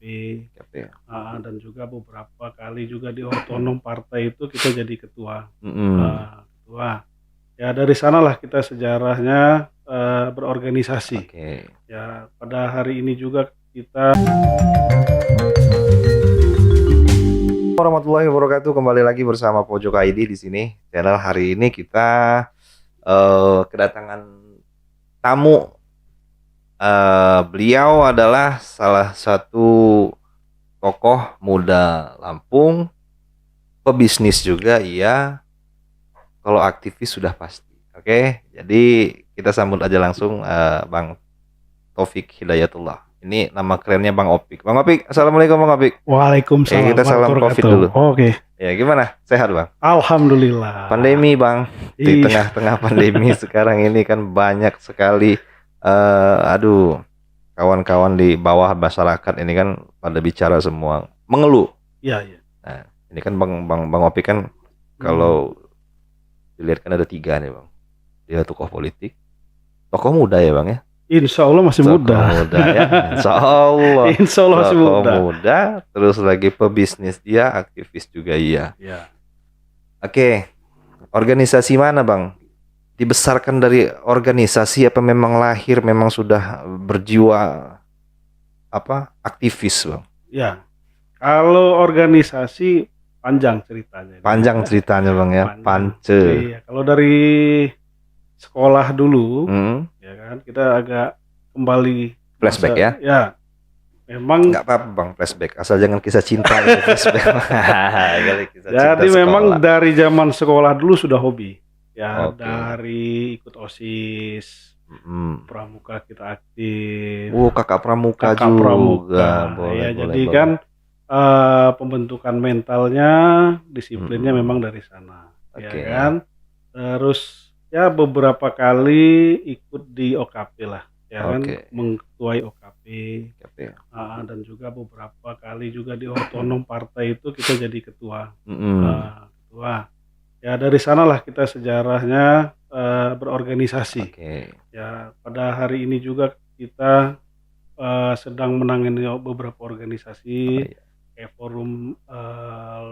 KP. dan juga beberapa kali juga di otonom partai itu kita jadi ketua. Ketua. Ya dari sanalah kita sejarahnya berorganisasi. Oke. Ya pada hari ini juga kita Warahmatullahi wabarakatuh. Kembali lagi bersama Pojok ID di sini. Channel hari ini kita kedatangan tamu. Beliau adalah salah satu tokoh muda Lampung, pebisnis juga iya. Kalau aktivis sudah pasti. Oke, jadi kita sambut aja langsung Bang Taufik Hidayatullah. Ini nama kerennya Bang Opik. Bang Opik, assalamualaikum Bang Opik. Waalaikumsalam Kita salam Covid dulu. Oke. Ya gimana? Sehat Bang? Alhamdulillah. Pandemi Bang, di tengah-tengah pandemi sekarang ini kan banyak sekali, kawan-kawan di bawah masyarakat ini kan pada bicara semua, mengeluh. Iya. Nah, ini kan Bang Opik kan kalau dilihat kan ada 3 nih Bang. Dia tokoh politik, tokoh muda ya Bang ya. Insya Allah masih muda. Ya. Insya Allah masih muda. Terus lagi pebisnis dia, aktivis juga iya. Ya. Oke, organisasi mana Bang? Dibesarkan dari organisasi apa memang lahir memang sudah berjiwa aktivis Bang? Ya, kalau organisasi panjang ceritanya. Panjang ceritanya Bang ya, Pance. Iya, kalau dari sekolah dulu, ya kan kita agak kembali flashback ya. Ya, memang nggak apa-apa Bang flashback, asal jangan kisah cinta gitu, flashback. Jadi memang dari zaman sekolah dulu sudah hobi. Ya, Oke. dari ikut OSIS, pramuka kita aktif. Kakak pramuka juga. Boleh, jadi kan pembentukan mentalnya, disiplinnya memang dari sana. Ya kan. Terus ya beberapa kali ikut di OKP lah, ya kan, mengketuai OKP. Dan juga beberapa kali juga di otonom partai itu kita jadi ketua. Ketua. Ya dari sanalah kita sejarahnya berorganisasi. Ya pada hari ini juga kita sedang menangani beberapa organisasi, kayak forum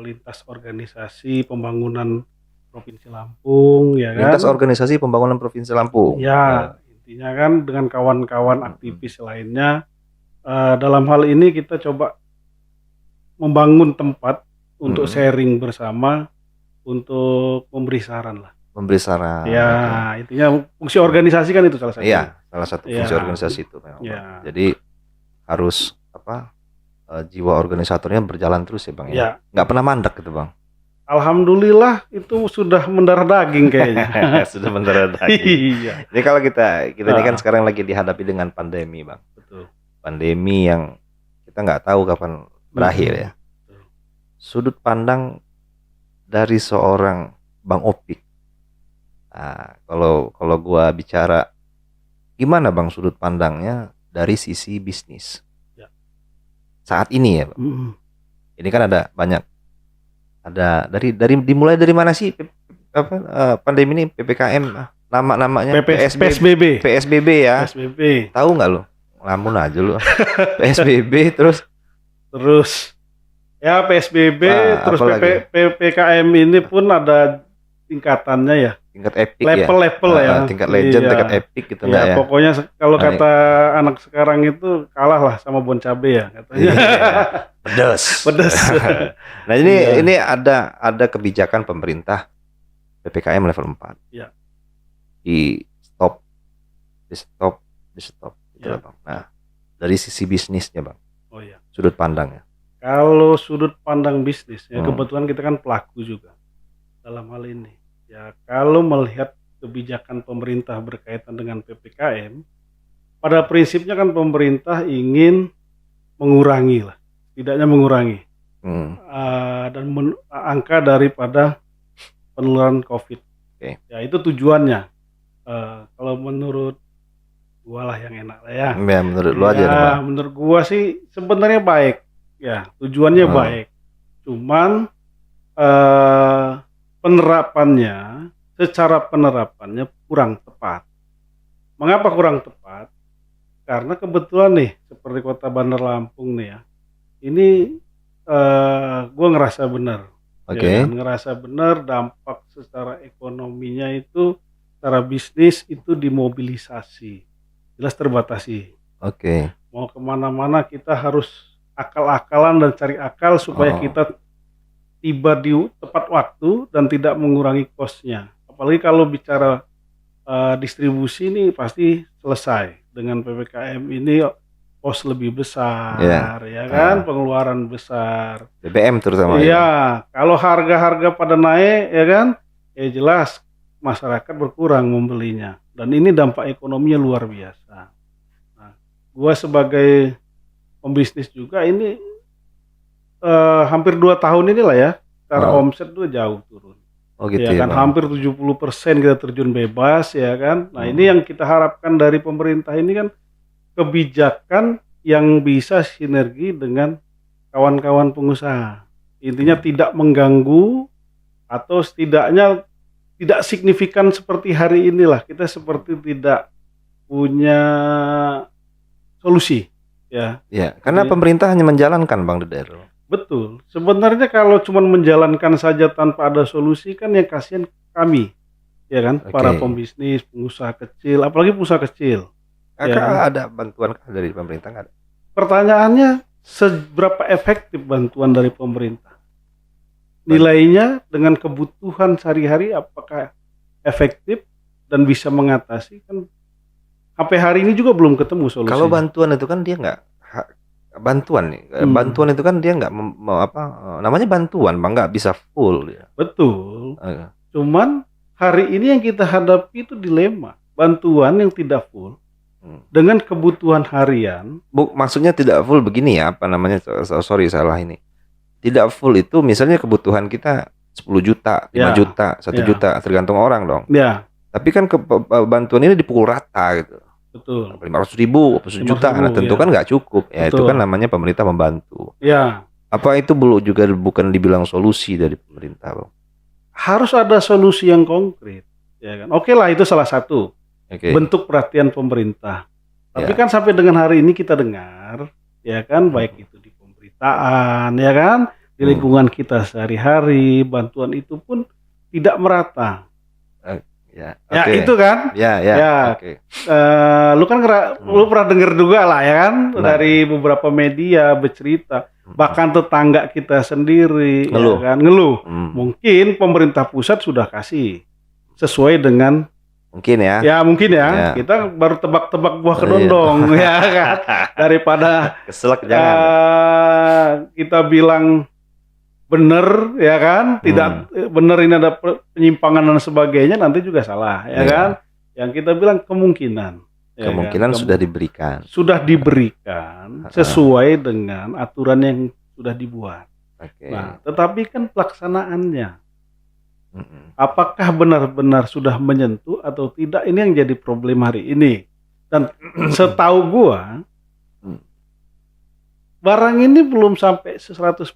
lintas organisasi pembangunan Provinsi Lampung, ya kan. Lintas organisasi pembangunan Provinsi Lampung. Ya, intinya kan dengan kawan-kawan aktivis lainnya. Dalam hal ini kita coba membangun tempat untuk sharing bersama, untuk memberi saran lah. Memberi saran. Ya, intinya fungsi organisasi kan itu salah satu. Iya, salah satu fungsi organisasi itu memang. Ya. Jadi harus jiwa organisatornya berjalan terus ya Bang ya. Nggak pernah mandek gitu Bang. Alhamdulillah itu sudah mendarah daging kayaknya. Sudah mendarah daging. Iya. Jadi kalau kita ini kan sekarang lagi dihadapi dengan pandemi Bang. Betul. Pandemi yang kita nggak tahu kapan berakhir ya. Sudut pandang dari seorang Bang Opik. Nah, kalau gua bicara gimana Bang sudut pandangnya dari sisi bisnis saat ini ya Bang. Ini kan ada banyak, ada dimulai dari mana sih pandemi ini, PPKM namanya PSBB ya. PSBB. Tahu nggak lo? Lamun aja lo. PSBB terus ya PSBB terus PPKM ini pun ada tingkatannya ya. Tingkat epic level ya. Tingkat legend, tingkat epic gitu ya. Pokoknya kalau kata anak sekarang itu kalah lah sama bon cabe ya katanya. Pedas. Nah ini ada kebijakan pemerintah PPKM level 4. Iya. Di stop gitu ya. Bang. Nah, dari sisi bisnisnya Bang. Oh iya. Sudut pandangnya. Kalau sudut pandang bisnis ya kebetulan kita kan pelaku juga dalam hal ini. Ya, kalau melihat kebijakan pemerintah berkaitan dengan PPKM, pada prinsipnya kan pemerintah ingin mengurangi lah, tidaknya mengurangi dan angka daripada penularan COVID. Ya itu tujuannya. Kalau menurut gua lah yang enak lah ya. Ya menurut lu aja. Ya, menurut gua sih sebenarnya baik. Ya tujuannya baik. Cuman secara penerapannya kurang tepat. Mengapa kurang tepat? Karena kebetulan nih seperti Kota Bandar Lampung nih ya, ini gue ngerasa benar. Oke. Ya kan? Ngerasa benar dampak secara ekonominya itu, secara bisnis itu dimobilisasi. Jelas terbatasi. Oke. Mau kemana-mana kita harus akal-akalan dan cari akal supaya Oh. kita tiba di tepat waktu dan tidak mengurangi kosnya. Apalagi kalau bicara distribusi ini pasti selesai. Dengan PPKM ini kos lebih besar, ya kan, pengeluaran besar. BBM terutama. Iya, kalau harga-harga pada naik, ya kan, ya jelas masyarakat berkurang membelinya. Dan ini dampak ekonominya luar biasa. Nah, gua sebagai pembisnis juga ini hampir 2 tahun inilah ya, secara omset tuh jauh turun. Oh gitu Ya ya, kan, Bang. hampir 70% kita terjun bebas, ya kan. Nah, ini yang kita harapkan dari pemerintah ini kan kebijakan yang bisa sinergi dengan kawan-kawan pengusaha. Intinya tidak mengganggu atau setidaknya tidak signifikan seperti hari inilah. Kita seperti tidak punya solusi, ya. Ya, karena Jadi- pemerintah hanya menjalankan, Bang Deder. Betul. Sebenarnya kalau cuma menjalankan saja tanpa ada solusi kan yang kasihan kami, ya kan, para Oke. pembisnis, pengusaha kecil, apalagi pengusaha kecil. Ya. Ada bantuan dari pemerintah nggak ada? Pertanyaannya seberapa efektif bantuan dari pemerintah? Nilainya dengan kebutuhan sehari-hari apakah efektif dan bisa mengatasi? Kan sampai hari ini juga belum ketemu solusi. Kalau bantuan itu kan dia nggak bantuan nih. Bantuan itu kan dia nggak namanya bantuan, Bang, nggak bisa full dia. Betul. Cuman hari ini yang kita hadapi itu dilema. Bantuan yang tidak full dengan kebutuhan harian. Maksudnya tidak full begini ya, apa namanya? Sorry salah ini. Tidak full itu misalnya kebutuhan kita 10 juta, 5 juta, 1 juta, tergantung orang dong. Ya. Tapi kan bantuan ini dipukul rata gitu. Betul. 500.000, 1 juta, nah tentu kan nggak cukup. Ya Betul. itu kan namanya pemerintah membantu. Ya. Apa itu juga bukan dibilang solusi dari pemerintah, Bang? Harus ada solusi yang konkret, ya kan. Oke lah, itu salah satu bentuk perhatian pemerintah. Tapi kan sampai dengan hari ini kita dengar, ya kan, baik itu di pemberitaan, ya kan, di lingkungan kita sehari-hari, bantuan itu pun tidak merata. Ya, itu kan. Lu kan lu pernah dengar juga lah, ya kan, dari beberapa media bercerita, bahkan tetangga kita sendiri, ngeluh. ya kan, ngeluh. Mungkin pemerintah pusat sudah kasih sesuai dengan mungkin ya. Ya mungkin ya. Kita baru tebak-tebak buah kedondong, ya kan. Daripada keselak jangan. Kita bilang benar, ya kan, tidak benar, ini ada penyimpangan dan sebagainya, nanti juga salah, ya kan. Yang kita bilang kemungkinan. Kemungkinan sudah diberikan. Sudah diberikan sesuai dengan aturan yang sudah dibuat. Nah, tetapi kan pelaksanaannya, apakah benar-benar sudah menyentuh atau tidak, ini yang jadi problem hari ini. Dan setahu gua barang ini belum sampai 100%.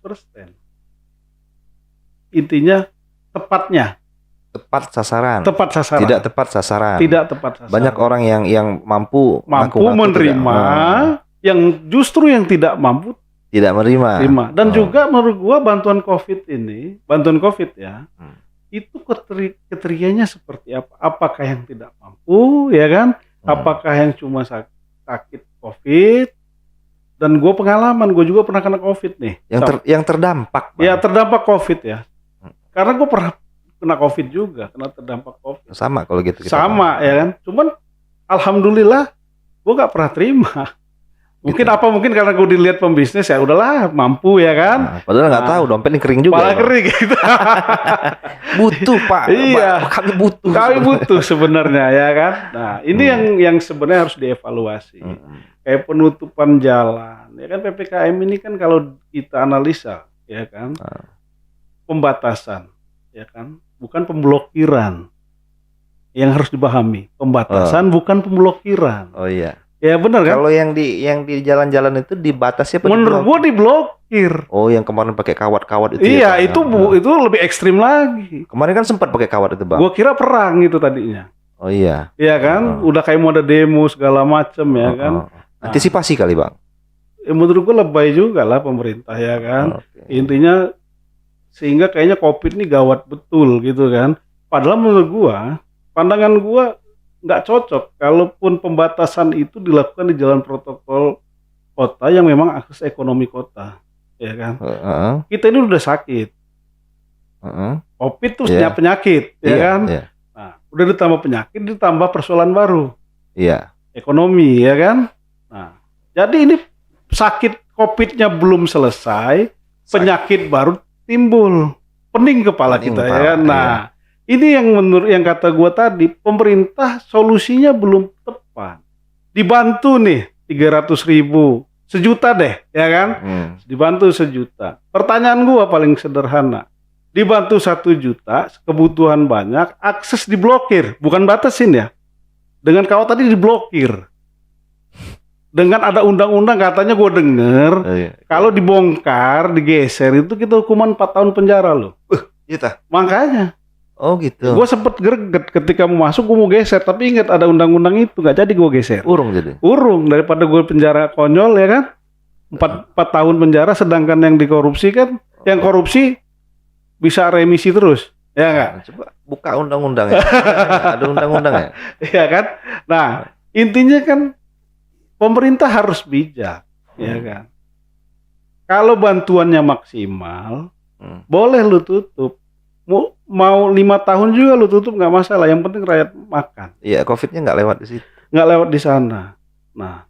Intinya tepat sasaran. Tidak tepat sasaran. Banyak orang yang mampu menerima, yang justru yang tidak mampu tidak menerima. Dan juga menurut gua bantuan Covid ya, itu kriterianya seperti apa? Apakah yang tidak mampu, ya kan? Apakah yang cuma sakit Covid? Dan gue pengalaman, gue juga pernah kena Covid nih. Yang terdampak, Bang. Ya, terdampak Covid ya. Karena gue pernah kena Covid juga, kena terdampak Covid. Sama kalau gitu. Sama, ya kan? Cuman alhamdulillah gue gak pernah terima. Mungkin mungkin karena gue dilihat pembisnis, ya udahlah, mampu, ya kan. Padahal nggak tahu, dompetnya kering juga. Malah kering gitu. Butuh, Pak. Iya. Kami butuh. Sebenarnya, ya kan. Nah, ini yang sebenarnya harus dievaluasi. Kayak penutupan jalan, ya kan, PPKM ini kan kalau kita analisa, ya kan, pembatasan, ya kan, bukan pemblokiran. Yang harus dipahami, pembatasan bukan pemblokiran. Oh iya. Ya benar kan? Kalau yang di jalan-jalan itu dibatasi apa? Menurut gua diblokir. Oh, yang kemarin pakai kawat-kawat itu. Iya, ya, itu lebih ekstrim lagi. Kemarin kan sempat pakai kawat itu, Bang. Gua kira perang itu tadinya. Oh iya. Iya kan? Udah kayak mau ada demo segala macam, ya kan. Antisipasi kali, Bang. menurut gue lebay juga lah pemerintah ya kan. Intinya sehingga kayaknya COVID ini gawat betul gitu kan. Padahal menurut gua, pandangan gua nggak cocok kalaupun pembatasan itu dilakukan di jalan protokol kota yang memang akses ekonomi kota, ya kan. Kita ini udah sakit, COVID tuh penyakit, ya kan. Nah, udah ditambah penyakit, ditambah persoalan baru, ekonomi, ya kan. Nah, jadi ini sakit COVID-nya belum selesai, penyakit baru timbul, pening kepala kita ya. Nah, ini yang menurut yang kata gua tadi, pemerintah solusinya belum tepat. Dibantu nih 300.000, sejuta deh, ya kan? Dibantu sejuta. Pertanyaan gua paling sederhana, dibantu 1 juta, kebutuhan banyak, akses diblokir, bukan batasin ya. Dengan kau tadi diblokir. Dengan ada undang-undang katanya gue denger, kalau dibongkar, digeser itu kita hukuman 4 tahun penjara loh. Gitu. Makanya. Oh gitu. Gue sempet greget ketika mau masuk, gue mau geser, tapi ingat ada undang-undang itu, nggak jadi gue geser. Urung jadi. Urung daripada gue penjara konyol ya kan, 4 tahun penjara, sedangkan yang dikorupsi kan, yang korupsi bisa remisi terus, ya nggak? Coba buka undang-undangnya. Ada undang-undangnya. Iya kan. Nah intinya kan pemerintah harus bijak, ya kan. Kalau bantuannya maksimal, boleh lu tutup. Mau 5 tahun juga lu tutup nggak masalah. Yang penting rakyat makan. Iya, COVID-nya nggak lewat di situ. Nggak lewat di sana. Nah,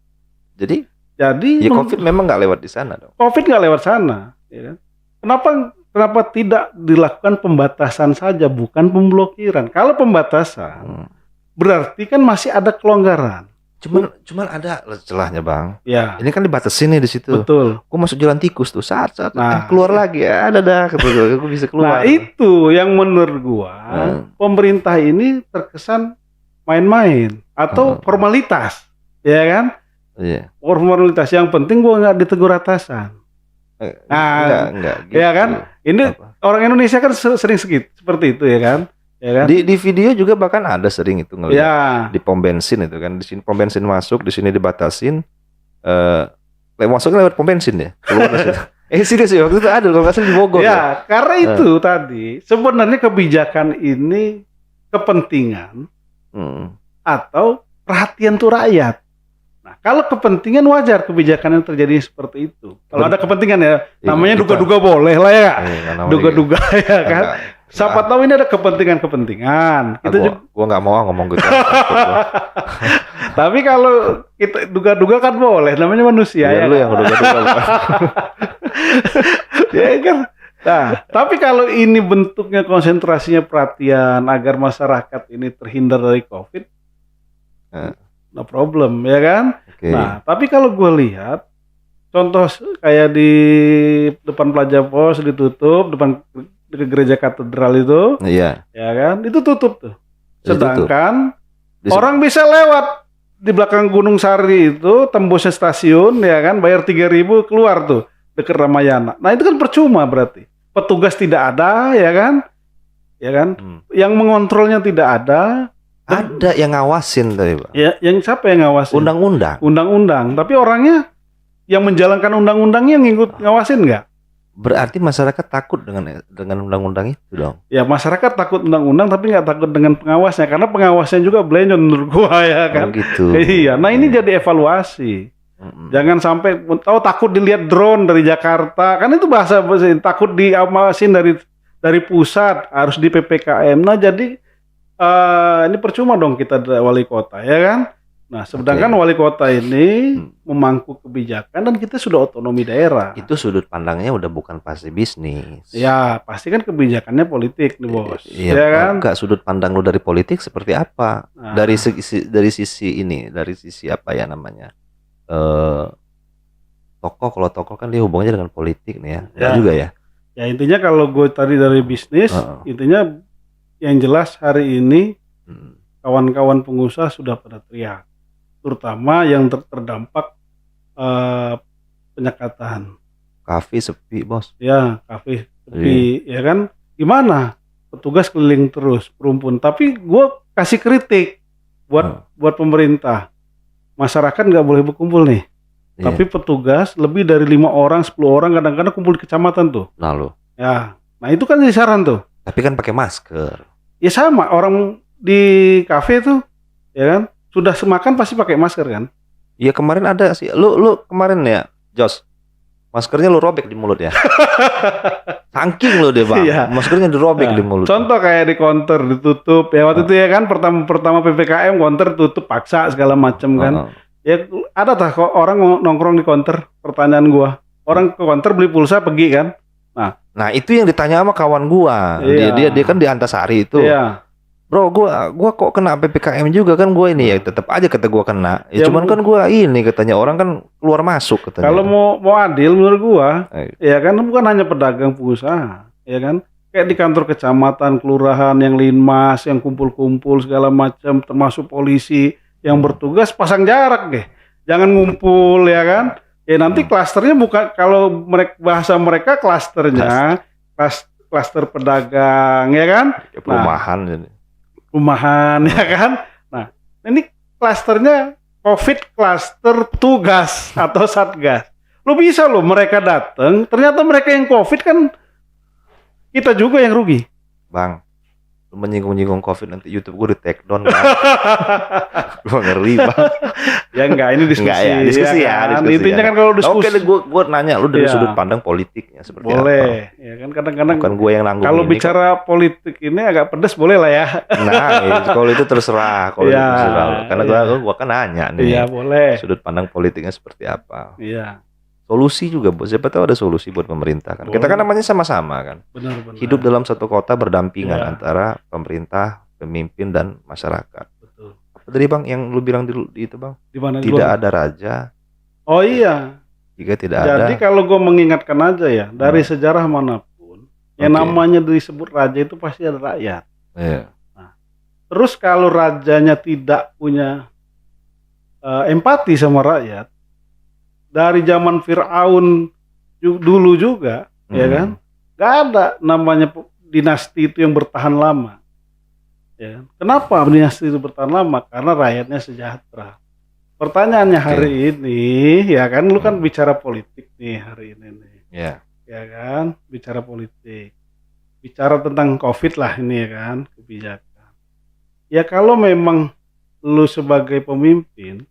jadi ya COVID memang nggak lewat di sana dong. COVID nggak lewat sana, ya kan? Kenapa tidak dilakukan pembatasan saja, bukan pemblokiran? Kalau pembatasan, berarti kan masih ada kelonggaran. Cuman ada celahnya bang. Ya. Ini kan dibatasin nih di situ. Betul. Gue masuk jalan tikus tuh saat keluar lagi ya ada dah gue bisa keluar. Nah itu yang menurut gua pemerintah ini terkesan main-main atau formalitas, ya kan? Iya. Formalitas yang penting gua nggak ditegur atasan. Enggak gitu. Ya kan? Ini orang Indonesia kan sering seperti itu ya kan? Ya kan? Di video juga bahkan ada sering itu ngeliat di pom bensin itu kan, di sini pom bensin masuk, di sini dibatasin, masuknya lewat pom bensin ya, keluar serius ya waktu itu ada kalau nggak salah di Bogor. Ya, karena itu tadi sebenarnya kebijakan ini kepentingan atau perhatian tuh rakyat. Nah, kalau kepentingan wajar kebijakan yang terjadi seperti itu. Kalau ada kepentingan ya, namanya duga-duga boleh lah ya, duga-duga ya kan. Siapa tahu ini ada kepentingan-kepentingan. Gua nggak mau ngomong gitu. Tapi kalau kita duga-duga kan boleh, namanya manusia ya. Lu yang duga-duga. Ya kan. Nah, tapi kalau ini bentuknya konsentrasinya perhatian agar masyarakat ini terhindar dari COVID, no problem ya kan. Nah, tapi kalau gue lihat contoh kayak di depan Plaza Pos ditutup, depan ke gereja katedral itu, ya kan, itu tutup tuh. Sedangkan orang bisa lewat di belakang Gunung Sari itu, tembusnya stasiun, ya kan, bayar 3.000 keluar tuh dekat Ramayana. Nah itu kan percuma berarti. Petugas tidak ada, ya kan, yang mengontrolnya tidak ada. Ada yang ngawasin tadi Pak. Ya, yang siapa yang ngawasin? Undang-undang. Tapi orangnya yang menjalankan undang-undangnya ngikut ngawasin nggak? Berarti masyarakat takut dengan undang-undang itu dong. Ya masyarakat takut undang-undang tapi nggak takut dengan pengawasnya, karena pengawasnya juga belenyot menurut gua ya kan. Gitu. Iya. Nah ini jadi evaluasi. Jangan sampai takut dilihat drone dari Jakarta, kan itu bahasa takut diawasin dari pusat, harus di PPKM. Nah jadi ini percuma dong kita wali kota ya kan. Nah, sedangkan wali kota ini memangku kebijakan dan kita sudah otonomi daerah. Itu sudut pandangnya udah bukan pasti bisnis. Ya, pasti kan kebijakannya politik nih, Bos. Iya ya kan? Enggak, sudut pandang lu dari politik seperti apa? Nah. Dari sisi apa ya namanya? Kalau tokoh kan dia hubungannya dengan politik nih ya. Ya juga ya. Ya, intinya kalau gue tadi dari bisnis, intinya yang jelas hari ini kawan-kawan pengusaha sudah pada teriak. Terutama yang terdampak penyekatan. Kafe sepi, Bos. Ya, kafe sepi, ya kan? Gimana? Petugas keliling terus, perumpun. Tapi gue kasih kritik buat pemerintah. Masyarakat nggak boleh berkumpul nih. Iya. Tapi petugas lebih dari 5 orang, 10 orang kadang-kadang kumpul di kecamatan tuh. Lalu. Ya, nah itu kan jadi saran tuh. Tapi kan pakai masker. Ya sama orang di kafe tuh, ya kan? Sudah semakan pasti pakai masker kan? Iya kemarin ada sih. Lu kemarin ya, Jos. Maskernya lu robek di mulut ya. Saking lu deh bang. Iya. Maskernya dirobek di mulut. Contoh kayak di counter ditutup ya waktu itu ya kan pertama PPKM counter tutup paksa segala macam kan. Ya ada kok orang nongkrong di counter. Pertanyaan gua, orang ke counter beli pulsa pergi kan? Nah itu yang ditanya sama kawan gua. Iya. Dia kan di Antasari itu. Iya. Bro, gua kok kena PPKM juga kan gua ini ya tetap aja kata gua kena. Ya, Ya, cuman kan gua ini katanya orang kan keluar masuk katanya. Kalau mau adil menurut gua, Eh. ya kan bukan hanya pedagang pengusaha, ya kan? Kayak di kantor kecamatan, kelurahan yang linmas, yang kumpul-kumpul segala macam, termasuk polisi yang bertugas pasang jarak deh. Jangan ngumpul ya kan? Ya nanti klasternya bukan kalau bahasa mereka klasternya klaster pedagang ya kan? Kayak perumahan jadi. Rumahan ya kan. Nah, ini klasternya COVID klaster tugas atau satgas. Lu bisa lo mereka datang, ternyata mereka yang COVID kan kita juga yang rugi. Bang, lu menyinggung-nyinggung COVID nanti YouTube gue di take down bang. Gue ngeri bang. Ya enggak, ini diskusi. Enggak ya, diskusi ya, kan? diskusi Intinya ya. kan kalau diskusi. Oke deh, gue nanya lu dari Iya. sudut pandang politiknya seperti apa. Boleh, ya kan kadang-kadang Bukan gue yang nanggung kalau ini, bicara politik ini agak pedas boleh lah ya. Nah, kalau itu terserah, kalau Iya, itu terserah. Karena iya. gua kan nanya nih. Iya, boleh. Sudut pandang politiknya seperti apa. Iya, Solusi juga, siapa tahu ada solusi buat pemerintah kan. Kita kan Boleh. namanya sama-sama kan. benar-benar. Hidup dalam satu kota berdampingan Iya. antara pemerintah, pemimpin dan masyarakat. Betul. Apa tadi Bang yang lu bilang di itu Bang? Di mana Tidak ada raja Oh iya. jika tidak ada. Jadi kalau gue mengingatkan aja ya, dari sejarah manapun, yang Oke. namanya disebut raja itu pasti ada rakyat. Iya. Terus kalau rajanya tidak punya empati sama rakyat, dari zaman Fir'aun dulu juga, ya kan, gak ada namanya dinasti itu yang bertahan lama. Ya kan? Kenapa dinasti itu bertahan lama? Karena rakyatnya sejahtera. Pertanyaannya hari ini, ya kan, lu kan bicara politik nih hari ini nih. Iya. Ya kan, bicara politik, bicara tentang COVID lah ini ya kan, kebijakan. Ya kalau memang lu sebagai pemimpin,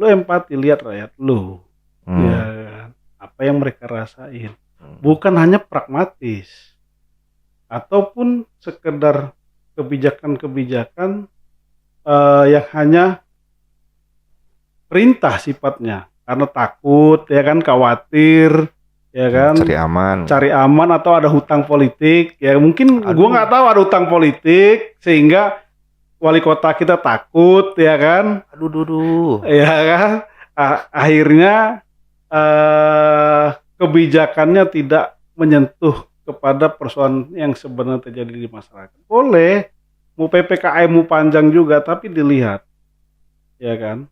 lu empati lihat rakyat lu, ya kan, apa yang mereka rasain, bukan hanya pragmatis, ataupun sekedar kebijakan-kebijakan yang hanya perintah sifatnya, karena takut, ya kan, khawatir. Ya kan, cari aman atau ada hutang politik ya mungkin gua nggak tahu ada hutang politik sehingga wali kota kita takut ya kan, ya kan, akhirnya kebijakannya tidak menyentuh kepada persoalan yang sebenarnya terjadi di masyarakat. Boleh mau PPKM mau panjang juga tapi dilihat ya kan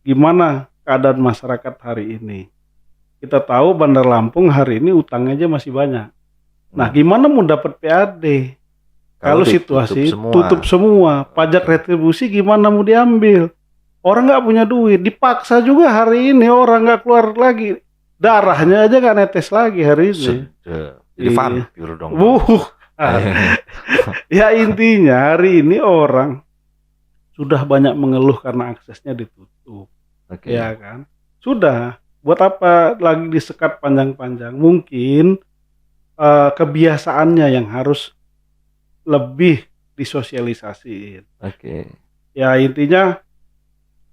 gimana keadaan masyarakat hari ini. Kita tahu Bandar Lampung hari ini utangnya aja masih banyak. Nah, gimana mau dapat PAD? Kalau situasi tutup semua, pajak retribusi gimana mau diambil? Orang nggak punya duit, dipaksa juga hari ini orang nggak keluar lagi, darahnya aja nggak netes lagi hari ini. Jadi vampir dong. Ya intinya hari ini orang sudah banyak mengeluh karena aksesnya ditutup, ya kan? Sudah. Buat apa lagi disekat panjang-panjang? Mungkin kebiasaannya yang harus lebih disosialisasiin. Ya intinya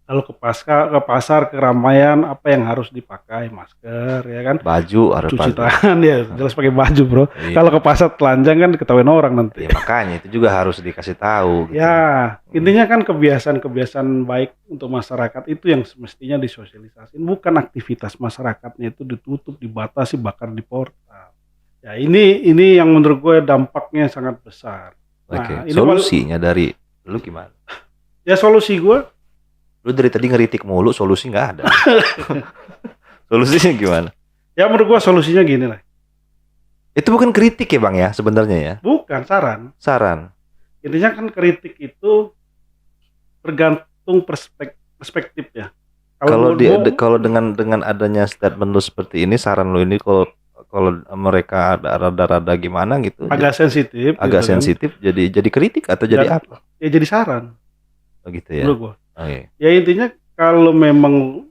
kalau ke pasar, keramaian apa yang harus dipakai, masker ya kan, baju harus cuci tangan ya jelas pakai baju bro. Iya. Kalau ke pasar telanjang kan ketahuan orang nanti. Ya, makanya itu juga harus dikasih tahu. Gitu. Ya intinya kan kebiasaan-kebiasaan baik untuk masyarakat itu yang semestinya disosialisasikan, bukan aktivitas masyarakatnya itu ditutup, dibatasi, bakar di portal. Ya ini yang menurut gue dampaknya sangat besar. Nah, solusinya dari lu gimana? Ya solusi gue. Lu dari tadi ngeritik mulu, solusi nggak ada. Solusinya gimana? Ya menurut gua solusinya gini lah. Itu bukan kritik ya Bang ya sebenarnya ya? Bukan, saran. Saran. Intinya kan kritik itu tergantung perspektif ya. Kalau dengan adanya statement lu seperti ini, saran lu ini kalau mereka ada rada-rada gimana gitu, agak sensitif, agak gitu sensitif, kan? jadi kritik atau jadi apa? Ya jadi saran. Oh gitu ya. Menurut gua. Oh, iya. Ya intinya kalau memang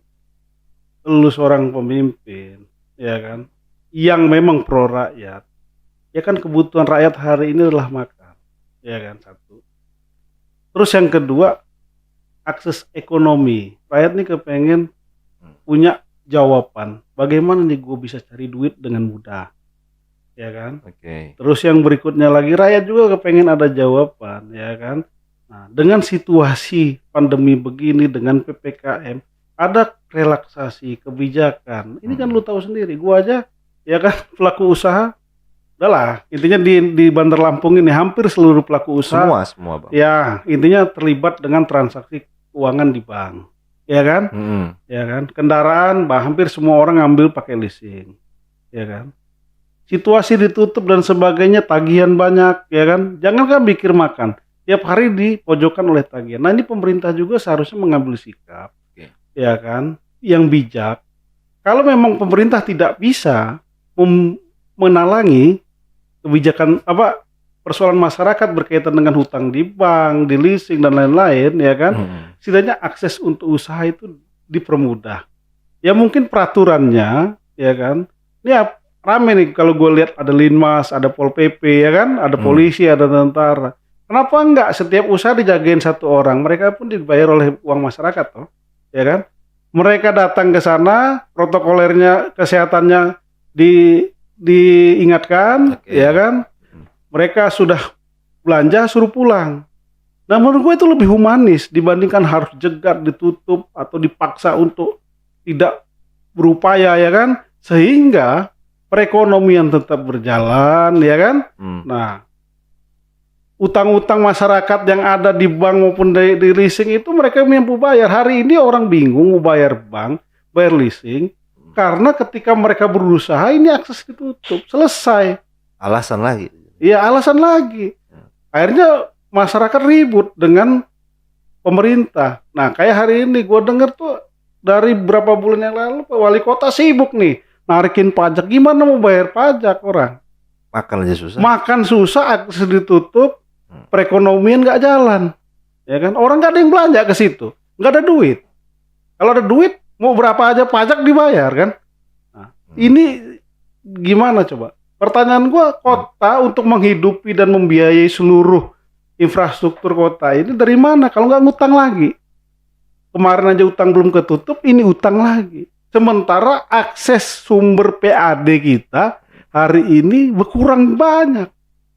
lu seorang pemimpin, ya kan, yang memang pro rakyat, ya kan kebutuhan rakyat hari ini adalah makan, ya kan, satu. Terus yang kedua, akses ekonomi. Rakyat nih kepengen punya jawaban, bagaimana nih gue bisa cari duit dengan mudah, ya kan. Oke. Terus yang berikutnya lagi, rakyat juga kepengen ada jawaban, ya kan. Nah, dengan situasi pandemi begini, dengan PPKM, ada relaksasi kebijakan. Ini kan lu tahu sendiri, gua aja ya kan pelaku usaha, udahlah intinya di Bandar Lampung ini hampir seluruh pelaku usaha semua Bang. Ya intinya terlibat dengan transaksi keuangan di bank, ya kan. Ya kan, kendaraan hampir semua orang ngambil pakai leasing, ya kan. Situasi ditutup dan sebagainya, tagihan banyak, ya kan. Jangankan pikir makan, tiap hari dipojokkan oleh tagihan. Nah ini pemerintah juga seharusnya mengambil sikap, ya kan, yang bijak. Kalau memang pemerintah tidak bisa menalangi kebijakan persoalan masyarakat berkaitan dengan hutang di bank, di leasing dan lain-lain, ya kan, setidaknya akses untuk usaha itu dipermudah. Ya mungkin peraturannya, ya kan, ini rame nih kalau gue lihat ada Linmas, ada Pol PP, ya kan, ada polisi, ada tentara. Kenapa enggak setiap usaha dijagain satu orang? Mereka pun dibayar oleh uang masyarakat toh, ya kan? Mereka datang ke sana, protokolernya, kesehatannya diingatkan, ya kan? Mereka sudah belanja suruh pulang. Nah menurut gue itu lebih humanis dibandingkan harus jegat, ditutup atau dipaksa untuk tidak berupaya, ya kan? Sehingga perekonomian tetap berjalan, ya kan? Nah, utang-utang masyarakat yang ada di bank maupun di leasing itu mereka mampu bayar. Hari ini orang bingung mau bayar bank, bayar leasing, karena ketika mereka berusaha ini akses ditutup, selesai. Alasan lagi. Iya, alasan lagi. Akhirnya masyarakat ribut dengan pemerintah. Nah, kayak hari ini gue denger tuh dari beberapa bulan yang lalu wali kota sibuk nih narikin pajak. Gimana mau bayar pajak orang? Makan aja susah. Makan susah, akses ditutup, perekonomian nggak jalan, ya kan? Orang nggak ada yang belanja ke situ, nggak ada duit. Kalau ada duit, mau berapa aja pajak dibayar kan? Nah, ini gimana coba? Pertanyaan gua, kota untuk menghidupi dan membiayai seluruh infrastruktur kota ini dari mana? Kalau nggak ngutang lagi. Kemarin aja utang belum ketutup, ini utang lagi. Sementara akses sumber PAD kita hari ini berkurang banyak.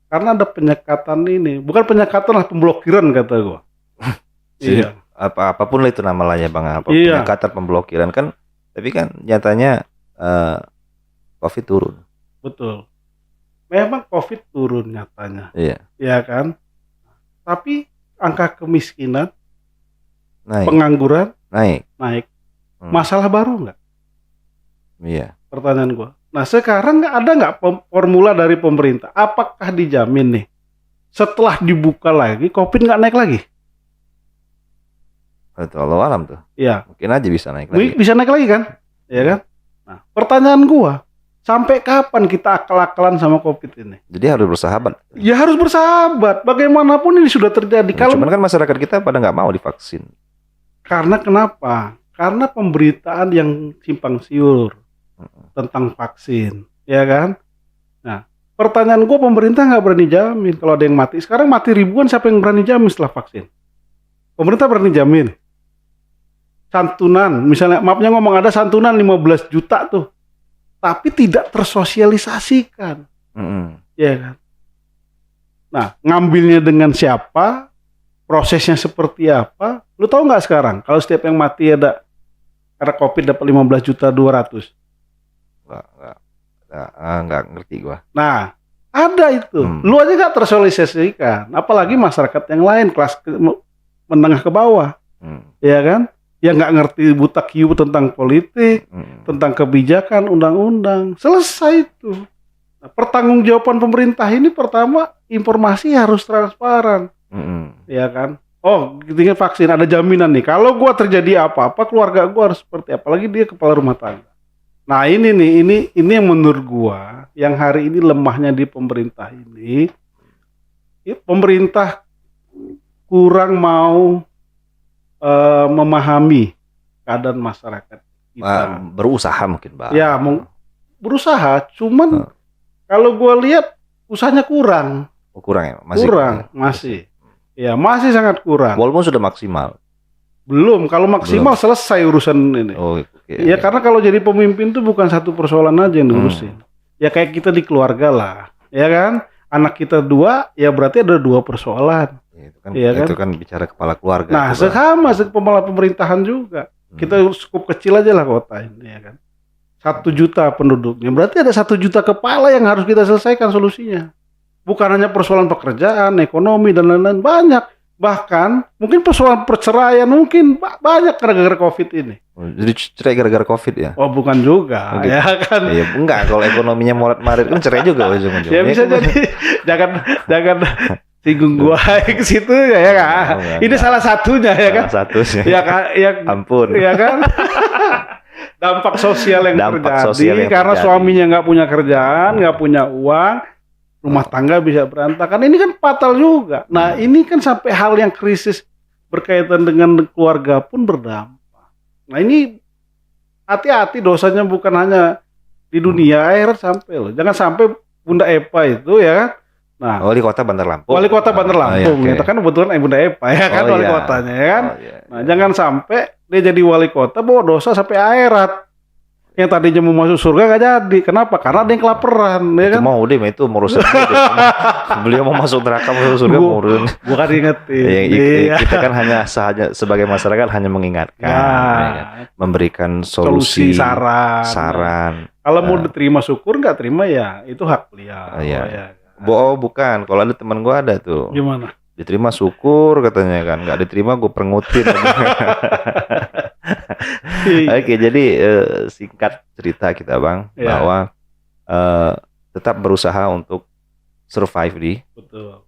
Karena ada penyekatan ini, bukan penyekatan lah, pemblokiran kata gua. Iya. Apapun lah itu namanya Bang, penyekatan, pemblokiran kan, tapi kan nyatanya COVID turun. Betul. Memang COVID turun nyatanya. Iya. Ya kan? Tapi angka kemiskinan, naik. Pengangguran naik. Masalah baru nggak? Iya. Pertanyaan gua. Nah sekarang ada nggak formula dari pemerintah? Apakah dijamin nih setelah dibuka lagi COVID nggak naik lagi? Itu Allah alam tuh. Iya. Mungkin aja bisa naik lagi. Bisa naik lagi kan? Ya kan? Nah pertanyaan gua, sampai kapan kita akal-akalan sama COVID ini? Jadi harus bersahabat. Ya harus bersahabat. Bagaimanapun ini sudah terjadi. Cuman kan masyarakat kita pada nggak mau divaksin. Karena kenapa? Karena pemberitaan yang simpang siur tentang vaksin, ya kan? Nah, pertanyaan gue, pemerintah nggak berani jamin kalau ada yang mati. Sekarang mati ribuan, siapa yang berani jamin setelah vaksin? Pemerintah berani jamin. Santunan, misalnya, maafnya ngomong ada santunan 15 juta tuh, tapi tidak tersosialisasikan, ya kan? Nah, ngambilnya dengan siapa? Prosesnya seperti apa? Lu tahu nggak sekarang? Kalau setiap yang mati ada karena COVID dapat 15.200.000. Nggak ngerti gua. Nah, ada itu. Lu aja nggak tersosialisasikan, apalagi masyarakat yang lain kelas menengah ke bawah, ya kan? Yang nggak ngerti buta kiu tentang politik, tentang kebijakan, undang-undang. Selesai itu. Nah, pertanggungjawaban pemerintah ini pertama informasi harus transparan, ya kan? oh tinggal vaksin, ada jaminan nih. Kalau gua terjadi apa-apa, keluarga gua harus seperti apa? Apalagi dia kepala rumah tangga. Nah ini nih, ini yang menurut gua, yang hari ini lemahnya di pemerintah ini, pemerintah kurang mau memahami keadaan masyarakat kita. Berusaha mungkin, Bang. Ya, berusaha, cuman kalau gua lihat usahanya kurang. Oh, kurang ya? Masih Kurang, masih. Ya, masih sangat kurang. Walaupun sudah maksimal. Belum, kalau maksimal selesai urusan ini. Oh, ya karena kalau jadi pemimpin tuh bukan satu persoalan aja yang diurusin. Ya kayak kita di keluarga lah, ya kan? Anak kita 2, ya berarti ada 2 persoalan. Itu kan bicara kepala keluarga. Nah, sama kepala pemerintahan juga. Kita skup kecil aja lah kota ini, ya kan? 1 juta penduduknya, berarti ada 1 juta kepala yang harus kita selesaikan solusinya. Bukan hanya persoalan pekerjaan, ekonomi dan lain-lain, banyak. Bahkan mungkin persoalan perceraian mungkin banyak gara-gara COVID ini. Jadi cerai gara-gara COVID ya? Oh, bukan juga, ya kan? Iya, enggak, kalau ekonominya morat-marit kan cerai juga ujung-ujungnya. Ya bisa jadi. jangan singgung gua ke situ ya kan. Ini salah satunya ya kan. Salah satunya. Ya kan, ya ampun. Ya kan. Dampak sosial yang terjadi karena suaminya nggak punya kerjaan, nggak punya uang. Rumah tangga bisa berantakan, ini kan fatal juga. Nah ini kan sampai hal yang krisis berkaitan dengan keluarga pun berdampak. Nah ini hati-hati, dosanya bukan hanya di dunia, akhirat sampai loh. Jangan sampai Bunda Epa itu ya kan. Nah, Wali Kota Bandar Lampung. Wali Kota Bandar Lampung, itu kan kebetulan Bunda Epa ya kan, wali kotanya ya kan. Nah jangan sampai dia jadi wali kota bawa dosa sampai akhirat. Yang tadinya mau masuk surga gak jadi. Kenapa? Karena ada yang kelaparan, ya kan? Mau deh, itu merusak. Beliau mau masuk neraka, masuk surga, mau urusan. Bukan ingetin. Kita kan hanya sebagai masyarakat hanya mengingatkan, ya, memberikan solusi, saran. Kalau mau diterima syukur, nggak terima ya itu hak beliau. Ya. Bukan. Kalau ada teman gua ada tuh. Gimana? Diterima syukur katanya kan, nggak diterima gue perengutin. Oke, jadi singkat cerita kita Bang, bahwa tetap berusaha untuk survive di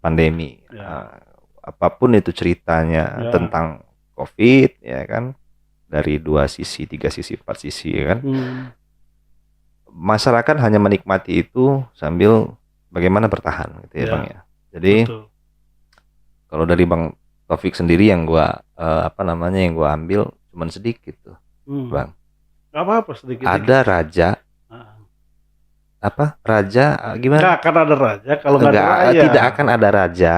pandemi. Apapun itu ceritanya tentang COVID, ya kan, dari 2 sisi, 3 sisi, 4 sisi, ya kan. Masyarakat hanya menikmati itu sambil bagaimana bertahan, gitu ya Bang ya. Jadi kalau dari Bang Taufik sendiri yang gua yang gua ambil cuman sedikit tuh, Bang. Gak apa-apa sedikit. Ada raja. Raja gimana? Nggak akan ada raja kalau nggak ada raja. Tidak akan ada raja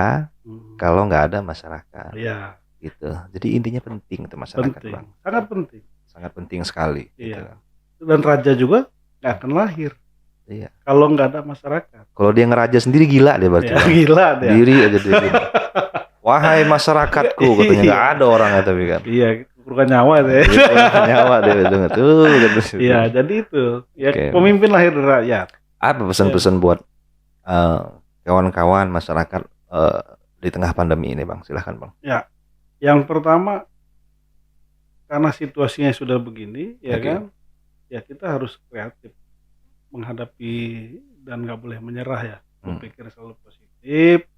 kalau nggak ada masyarakat. Iya. Gitu. Jadi intinya penting itu masyarakat, penting. Bang. Sangat penting. Sangat penting sekali. Iya. Gitu. Dan raja juga nggak akan lahir. Iya. Kalau nggak ada masyarakat. Kalau dia ngeraja sendiri gila dia berarti. Ya, gila dia. Diri aja dia. Wahai masyarakatku, katanya nggak ada orangnya tapi kan. Iya, bukan nyawa deh. Nyawa deh tuh. Iya, jadi itu. Ya pemimpin lahir dari rakyat. Apa pesan-pesan buat kawan-kawan masyarakat di tengah pandemi ini, Bang? Silahkan, Bang. Ya, yang pertama karena situasinya sudah begini, ya kan? Ya kita harus kreatif menghadapi dan nggak boleh menyerah ya. Berpikir selalu positif.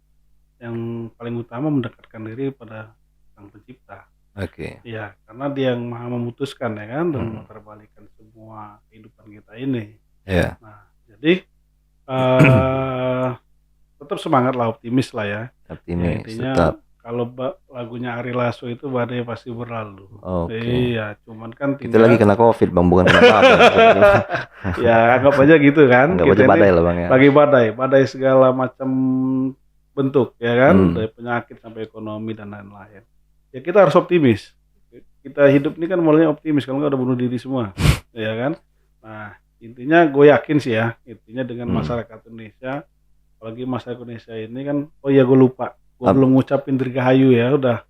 Yang paling utama mendekatkan diri pada Sang Pencipta. Ya, karena dia yang maha memutuskan ya kan, dan memutarbalikkan semua kehidupan kita ini. Nah, jadi tetap semangat lah, optimis lah ya. Optimis. Intinya tetap. Kalau lagunya Ari Lasso itu badai pasti berlalu. Iya, cuman kan kita lagi kena COVID Bang, bukan kena apa. Ya anggap aja gitu kan. Anggap aja badai lah Bang ya. Lagi badai segala macam bentuk ya kan, dari penyakit sampai ekonomi dan lain-lain. Ya kita harus optimis. Kita hidup ini kan mulanya optimis, kalau nggak udah bunuh diri semua, ya kan. Nah intinya gue yakin sih ya, intinya dengan masyarakat Indonesia, apalagi masyarakat Indonesia ini kan, oh iya gue lupa, gue belum ngucapin Dirgahayu ya, udah.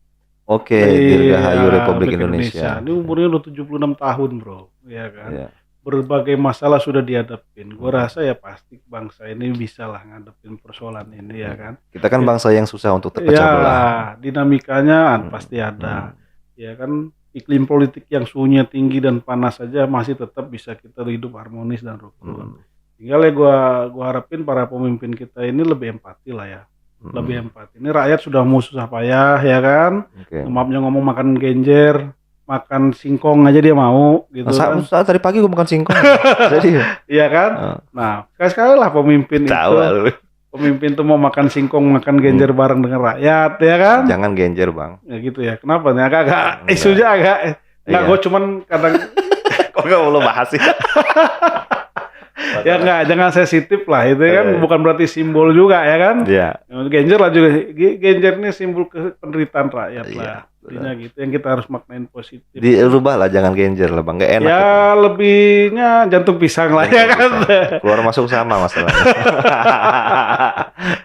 Dirgahayu Republik Indonesia. Ini umurnya udah 76 tahun bro, ya kan. Berbagai masalah sudah dihadapin. Gue rasa ya pasti bangsa ini bisa lah ngadepin persoalan ini ya kan. Kita kan bangsa yang susah untuk terpecah belah. Ya, dinamikanya pasti ada. Ya kan, iklim politik yang suhunya tinggi dan panas saja masih tetap bisa kita hidup harmonis dan rukun. Tinggal ya gue harapin para pemimpin kita ini lebih empati lah ya. lebih empati. Ini rakyat sudah mau susah payah ya kan, maafnya ngomong makan genjer, makan singkong aja dia mau gitu kan. Saat tadi pagi gue makan singkong. Jadi iya kan. Nah sekali-sekali lah pemimpin pemimpin tuh mau makan singkong, makan genjer bareng dengan rakyat ya kan. Jangan genjer bang. Ya gitu ya. Kenapa nih agak isunya agak nggak, gue cuman kadang kok gak perlu bahas sih. Ya enggak, jangan sensitif lah itu kan, bukan berarti simbol juga ya kan. Iya. Genjer lah juga, genjer ini simbol penderitaan rakyat lah. Intinya gitu yang kita harus maknain positif. Dirubah lah, jangan genjer lah bang, nggak enak. Ya gitu. Lebihnya jantung pisang lah ya kan. Keluar masuk sama masalahnya.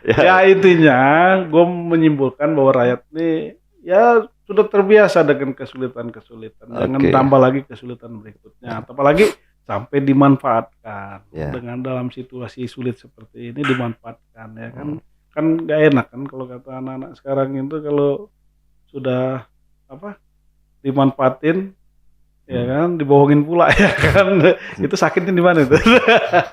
Ya intinya gue menyimpulkan bahwa rakyat ini ya sudah terbiasa dengan kesulitan-kesulitan. Jangan tambah lagi kesulitan berikutnya. Apalagi sampai dimanfaatkan dengan dalam situasi sulit seperti ini dimanfaatkan ya kan. Kan nggak enak kan kalau kata anak-anak sekarang itu kalau sudah dimanfaatin ya kan, dibohongin pula ya kan. Itu sakitnya di mana itu?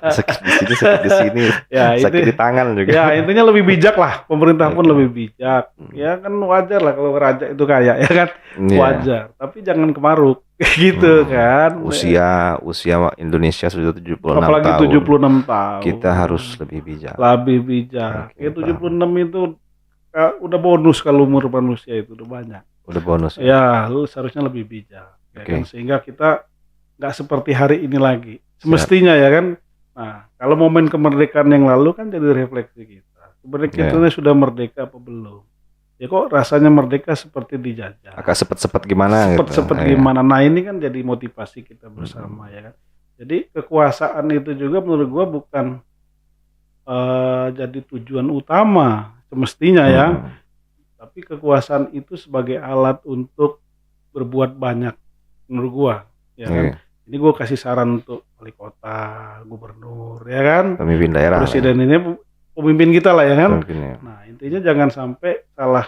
Sakit di sini, ya, sakit di tangan juga. Ya intinya lebih bijak lah, pemerintah pun lebih bijak. Ya kan wajar lah kalau raja itu kaya ya kan, wajar. Tapi jangan kemaruk gitu kan. Usia Indonesia sudah 76 apalagi tahun. 76 tahun. Kita harus lebih bijak. Lebih bijak. Ya 76 itu udah bonus kalau umur manusia itu udah banyak. Udah bonus. Ya, lu seharusnya lebih bijak. Ya kan? Sehingga kita nggak seperti hari ini lagi semestinya ya kan. Nah kalau momen kemerdekaan yang lalu kan jadi refleksi kita, sebenarnya kita sudah merdeka apa belum, ya kok rasanya merdeka seperti dijajah, agak sepet gimana gimana. Nah ini kan jadi motivasi kita bersama ya kan. Jadi kekuasaan itu juga menurut gua bukan jadi tujuan utama semestinya ya, tapi kekuasaan itu sebagai alat untuk berbuat banyak menurut gua ya kan. Ini gua kasih saran untuk wali kota, gubernur ya kan, pemimpin daerah, presiden ini pemimpin kita lah ya kan. Nah intinya jangan sampai salah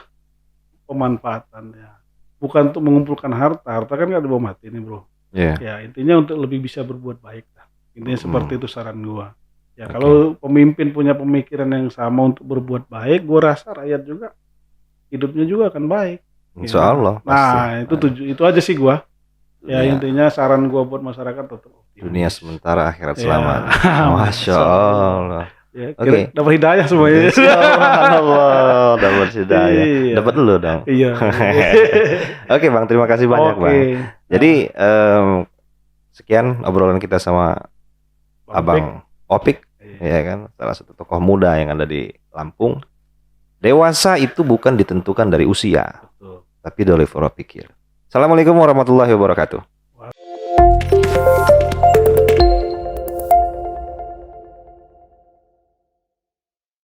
pemanfaatan ya, bukan untuk mengumpulkan harta kan nggak dibawa mati nih bro. Ya intinya untuk lebih bisa berbuat baik lah. Intinya seperti itu saran gua ya. Kalau pemimpin punya pemikiran yang sama untuk berbuat baik, gua rasa rakyat juga hidupnya juga akan baik. Insya Allah. Nah itu aja sih gua. Ya intinya saran gua buat masyarakat tetap dunia sementara akhirat selamat. Masya Allah. Ya, dapat hidayah semuanya. Allah, dapat hidayah. Dapat dulu dong. Iya. Oke bang, terima kasih banyak bang. Jadi sekian obrolan kita sama Abang Opik, ya kan, salah satu tokoh muda yang ada di Lampung. Dewasa itu bukan ditentukan dari usia, tapi dari pola pikir. Assalamualaikum warahmatullahi wabarakatuh.